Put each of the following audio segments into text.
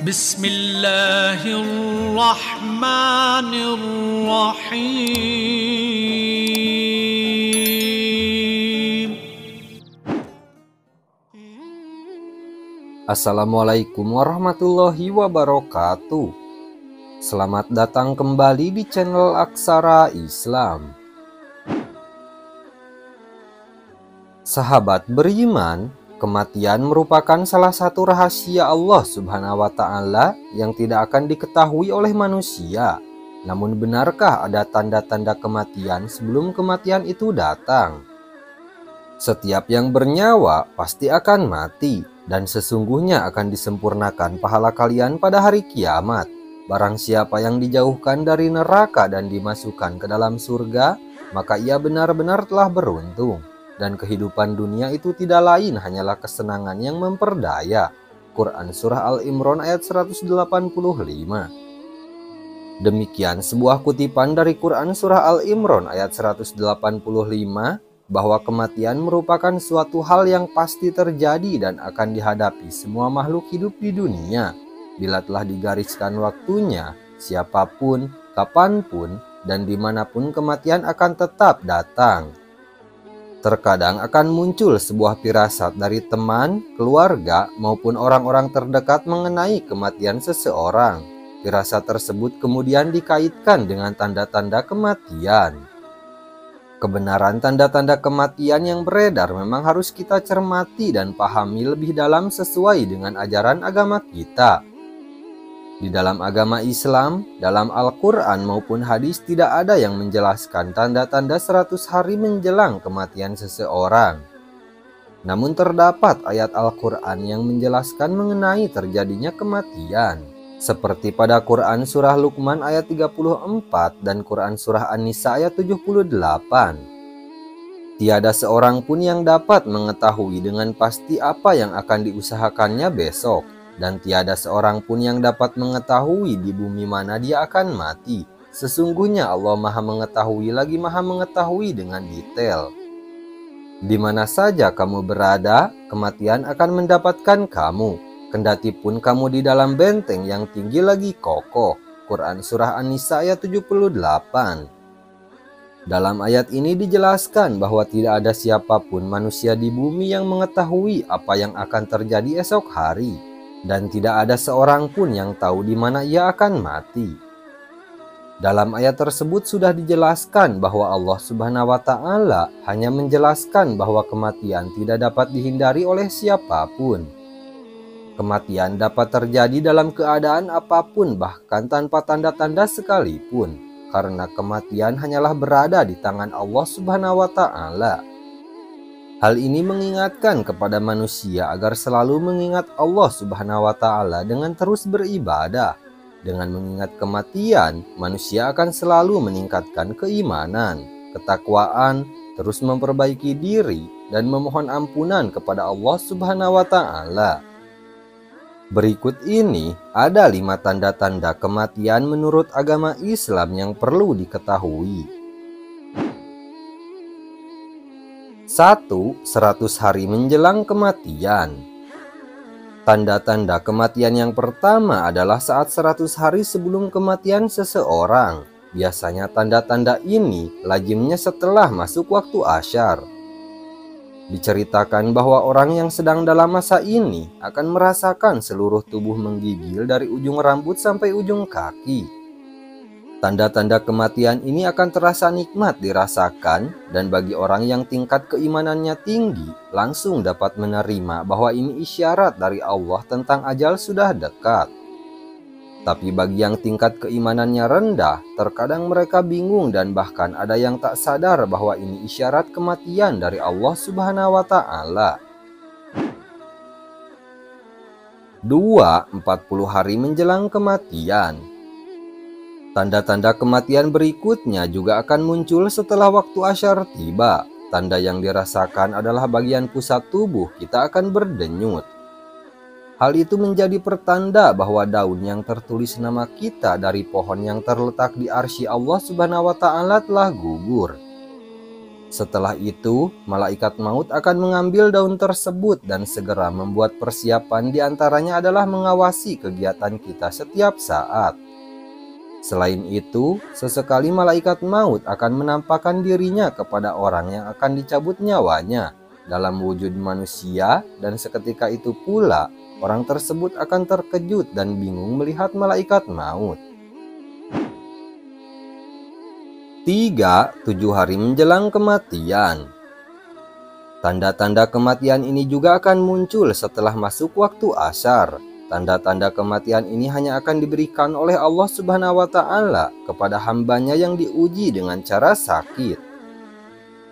Bismillahirrahmanirrahim. Assalamualaikum warahmatullahi wabarakatuh. Selamat datang kembali di channel Aksara Islam. Sahabat beriman, kematian merupakan salah satu rahasia Allah Subhanahu wa Ta'ala yang tidak akan diketahui oleh manusia. Namun, benarkah ada tanda-tanda kematian sebelum kematian itu datang? Setiap yang bernyawa pasti akan mati, dan sesungguhnya akan disempurnakan pahala kalian pada hari kiamat. Barang siapa yang dijauhkan dari neraka dan dimasukkan ke dalam surga, maka ia benar-benar telah beruntung. Dan kehidupan dunia itu tidak lain hanyalah kesenangan yang memperdaya. Quran Surah Al-Imran ayat 185. Demikian sebuah kutipan dari Quran Surah Al-Imran ayat 185, bahwa kematian merupakan suatu hal yang pasti terjadi dan akan dihadapi semua makhluk hidup di dunia. Bila telah digariskan waktunya, siapapun, kapanpun, dan dimanapun kematian akan tetap datang. Terkadang akan muncul sebuah firasat dari teman, keluarga, maupun orang-orang terdekat mengenai kematian seseorang. Firasat tersebut kemudian dikaitkan dengan tanda-tanda kematian. Kebenaran tanda-tanda kematian yang beredar memang harus kita cermati dan pahami lebih dalam sesuai dengan ajaran agama kita. Di dalam agama Islam, dalam Al-Quran maupun hadis tidak ada yang menjelaskan tanda-tanda 100 hari menjelang kematian seseorang. Namun terdapat ayat Al-Quran yang menjelaskan mengenai terjadinya kematian. Seperti pada Quran Surah Luqman ayat 34 dan Quran Surah An-Nisa ayat 78. Tiada seorang pun yang dapat mengetahui dengan pasti apa yang akan diusahakannya besok. Dan tiada seorang pun yang dapat mengetahui di bumi mana dia akan mati. Sesungguhnya Allah Maha Mengetahui lagi Maha Mengetahui dengan detail. Di mana saja kamu berada, kematian akan mendapatkan kamu. Kendati pun kamu di dalam benteng yang tinggi lagi kokoh. Quran Surah An-Nisa ayat 78. Dalam ayat ini dijelaskan bahwa tidak ada siapapun manusia di bumi yang mengetahui apa yang akan terjadi esok hari. Dan tidak ada seorang pun yang tahu di mana ia akan mati. Dalam ayat tersebut sudah dijelaskan bahwa Allah Subhanahu wa Ta'ala hanya menjelaskan bahwa kematian tidak dapat dihindari oleh siapapun. Kematian dapat terjadi dalam keadaan apapun, bahkan tanpa tanda-tanda sekalipun, karena kematian hanyalah berada di tangan Allah Subhanahu wa Ta'ala. Hal ini mengingatkan kepada manusia agar selalu mengingat Allah Subhanahu wa Ta'ala dengan terus beribadah. Dengan mengingat kematian, manusia akan selalu meningkatkan keimanan, ketakwaan, terus memperbaiki diri, dan memohon ampunan kepada Allah Subhanahu wa Ta'ala. Berikut ini ada 5 tanda-tanda kematian menurut agama Islam yang perlu diketahui. 1. 100 hari menjelang kematian. Tanda-tanda kematian yang pertama adalah saat 100 hari sebelum kematian seseorang. Biasanya tanda-tanda ini lazimnya setelah masuk waktu asyar. Diceritakan bahwa orang yang sedang dalam masa ini akan merasakan seluruh tubuh menggigil dari ujung rambut sampai ujung kaki. Tanda-tanda kematian ini akan terasa nikmat dirasakan, dan bagi orang yang tingkat keimanannya tinggi langsung dapat menerima bahwa ini isyarat dari Allah tentang ajal sudah dekat. Tapi bagi yang tingkat keimanannya rendah, terkadang mereka bingung dan bahkan ada yang tak sadar bahwa ini isyarat kematian dari Allah Subhanahu wa Ta'ala. 2. 40 hari menjelang kematian. Tanda-tanda kematian berikutnya juga akan muncul setelah waktu asyar tiba. Tanda yang dirasakan adalah bagian pusat tubuh kita akan berdenyut. Hal itu menjadi pertanda bahwa daun yang tertulis nama kita dari pohon yang terletak di arsy Allah Subhanahu wa Ta'ala telah gugur. Setelah itu, malaikat maut akan mengambil daun tersebut dan segera membuat persiapan, di antaranya adalah mengawasi kegiatan kita setiap saat. Selain itu, sesekali malaikat maut akan menampakkan dirinya kepada orang yang akan dicabut nyawanya dalam wujud manusia, dan seketika itu pula orang tersebut akan terkejut dan bingung melihat malaikat maut. 3. 7 hari menjelang kematian. Tanda-tanda kematian ini juga akan muncul setelah masuk waktu Ashar. Tanda-tanda kematian ini hanya akan diberikan oleh Allah Subhanahu wa Ta'ala kepada hambanya yang diuji dengan cara sakit.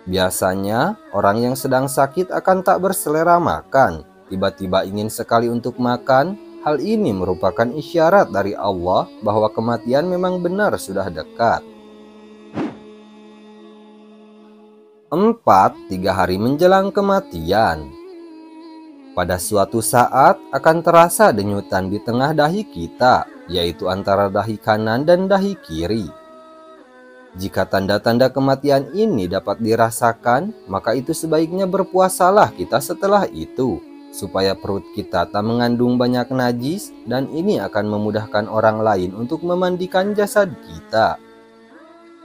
Biasanya, orang yang sedang sakit akan tak berselera makan, tiba-tiba ingin sekali untuk makan. Hal ini merupakan isyarat dari Allah bahwa kematian memang benar sudah dekat. 4. 3 hari menjelang kematian. Pada suatu saat akan terasa denyutan di tengah dahi kita, yaitu antara dahi kanan dan dahi kiri. Jika tanda-tanda kematian ini dapat dirasakan, maka itu sebaiknya berpuasalah kita setelah itu, supaya perut kita tak mengandung banyak najis, dan ini akan memudahkan orang lain untuk memandikan jasad kita.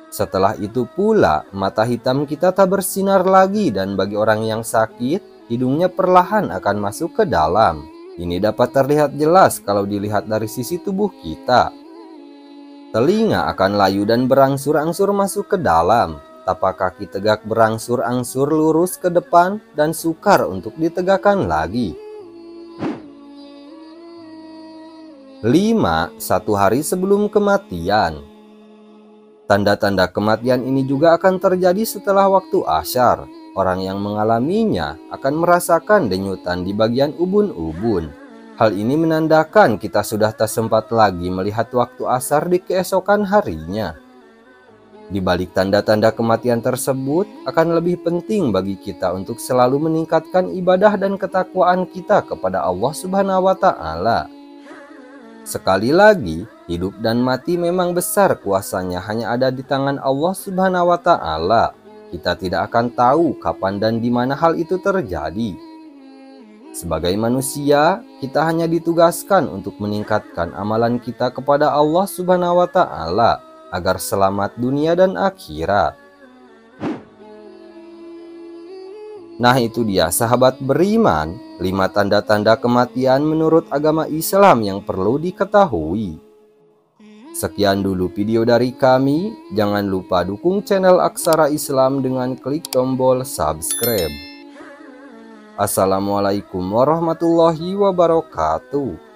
Setelah itu pula, mata hitam kita tak bersinar lagi, dan bagi orang yang sakit, hidungnya perlahan akan masuk ke dalam. Ini dapat terlihat jelas kalau dilihat dari sisi tubuh kita. Telinga akan layu dan berangsur-angsur masuk ke dalam. Tapak kaki tegak berangsur-angsur lurus ke depan dan sukar untuk ditegakkan lagi. 5. 1 hari sebelum kematian. Tanda-tanda kematian ini juga akan terjadi setelah waktu Ashar. Orang yang mengalaminya akan merasakan denyutan di bagian ubun-ubun. Hal ini menandakan kita sudah tak sempat lagi melihat waktu Ashar di keesokan harinya. Di balik tanda-tanda kematian tersebut, akan lebih penting bagi kita untuk selalu meningkatkan ibadah dan ketakwaan kita kepada Allah Subhanahu wa Ta'ala. Sekali lagi, hidup dan mati memang besar kuasanya hanya ada di tangan Allah Subhanahu wa Ta'ala. Kita tidak akan tahu kapan dan di mana hal itu terjadi. Sebagai manusia, kita hanya ditugaskan untuk meningkatkan amalan kita kepada Allah Subhanahu wa Ta'ala agar selamat dunia dan akhirat. Nah, itu dia sahabat beriman, 5 tanda-tanda kematian menurut agama Islam yang perlu diketahui. Sekian dulu video dari kami. Jangan lupa dukung channel Aksara Islam dengan klik tombol subscribe. Assalamualaikum warahmatullahi wabarakatuh.